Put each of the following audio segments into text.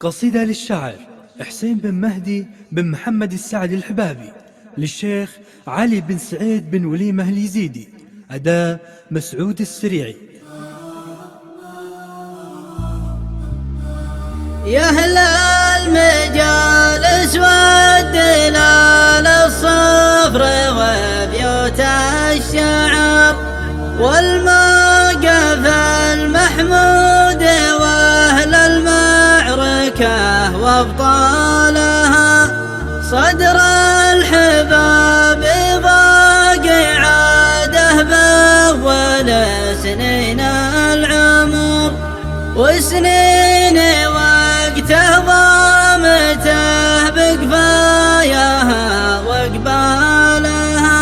قصيدة للشاعر حسين بن مهدي بن محمد السعد الحبابي، للشيخ علي بن سعيد بن وليمة اليزيدي، أداء مسعود السريعي. يا أهل المجالس والدلال الصفر وبيوت الشعر والموقف المحمود وأهل المعركة وأبطالها، صدر الحباب باقي عاده بأول سنين العمر وسنين وقته ضامته بقفاياها وقبالها.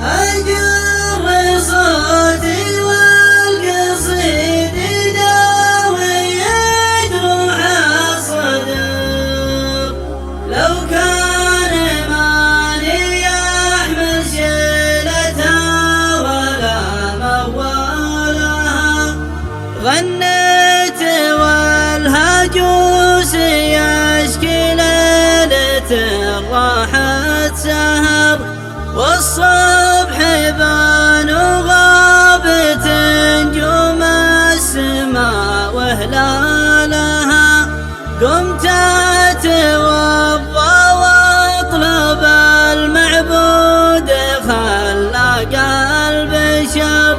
أجر صوتي والقصيد يداوي يجرح الصدر، لو كان ماني يحمل شيلتها ولا موالها. غنيت والهجوس يشكي ليلة راحت سهر، والصبح بان وغابت نجوم السماء وهلالها. قمت اتوضا واطلب المعبود خلاق البشر،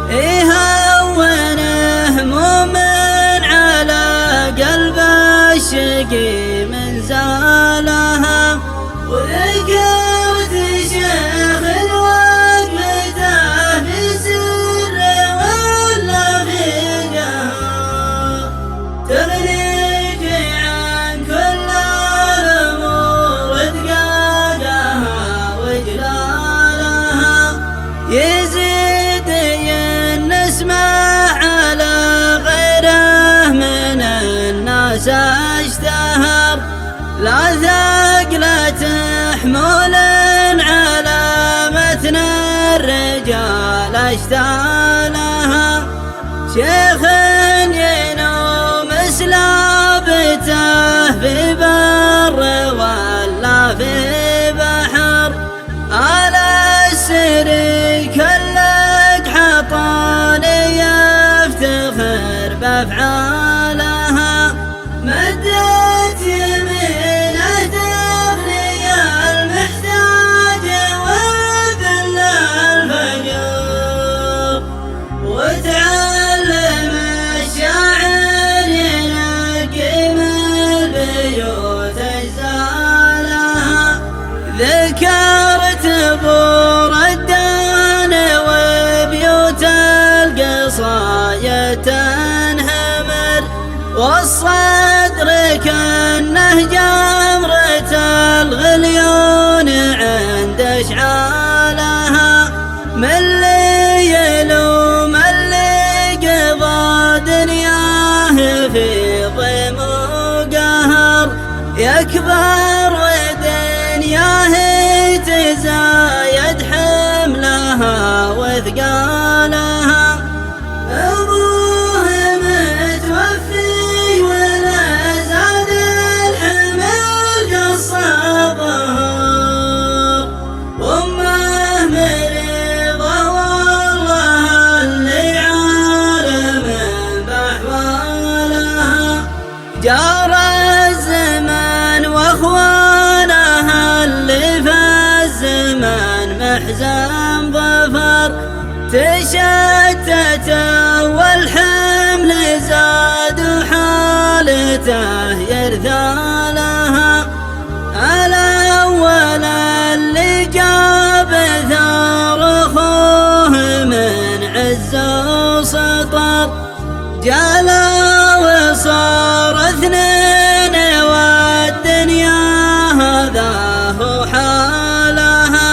يهون هموم على قلب الشقي من زالها. وذكرت شيخ وقفته في سر ولا في جهر، تغنيك عن كل الامور ودقاقها وجلالها. يزيد نسمع على غيره من الناس اشتهر، لا ثقلة حمول على متن الرجال اشتالها. شيخ ينوم سلابته في بر ولا في بحر، على السري كلك حطاني يفتخر بافعالها. مدت يمينه تغني المحتاج وذل الفقير، وتعلم الشاعر ينقي من البيوت اجزالها. ذكرت بور الدان وبيوت القصايد تنهمر، والصدر كأنه جمرة الغليون عند اشعالها. من اللي يلوم اللي قضى دنياه في ضيم وقهر، يكبر ودنياه تزايد حملها وثقالها. أبوه متوفي ولا زاد الحمل قصبه، وأمه مريضة والله اللي عالم بأحوالها. جار الزمان واخوانها اللي في الزمان محزن ظفر، تشتت والحمل زاد وحالته يرثالها. الأول اللي جاب ثار أخوه من عز وسطر، جلا وصار اثنين والدنيا هذا هو حالها.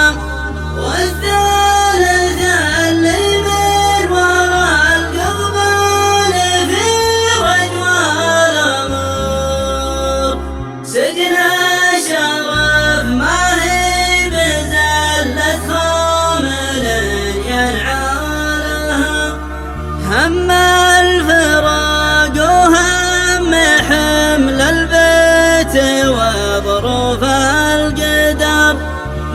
والثالث اللي من وراء القضبان في رجوى الأمور، وظروف القدر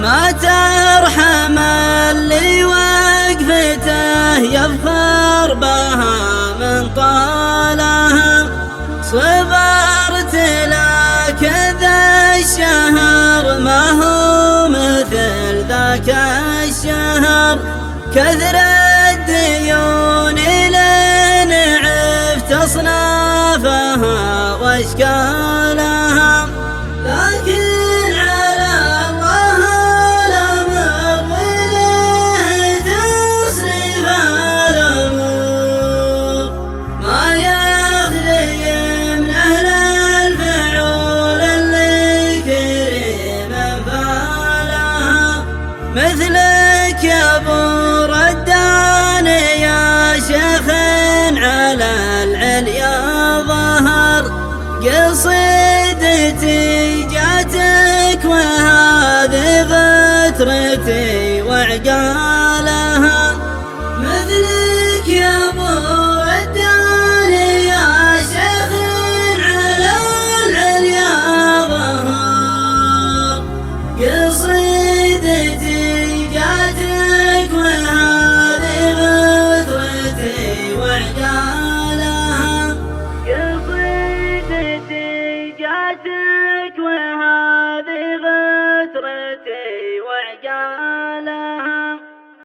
ما ترحم اللي وقفته يفخر بها من طالها. صبرت لك ذا الشهر ما هو مثل ذاك الشهر، كثر الديون لين عفت أصنافها واشكالها. لكن على الله الأمر وإليه تصرف الأمور، ما يخلي من أهل الفعول اللي كريم فعلها. مثلك يا أبو ردان يا شيخ على العليا ظهر، قصيدتي جاتك وهذه غترتي وعقالها.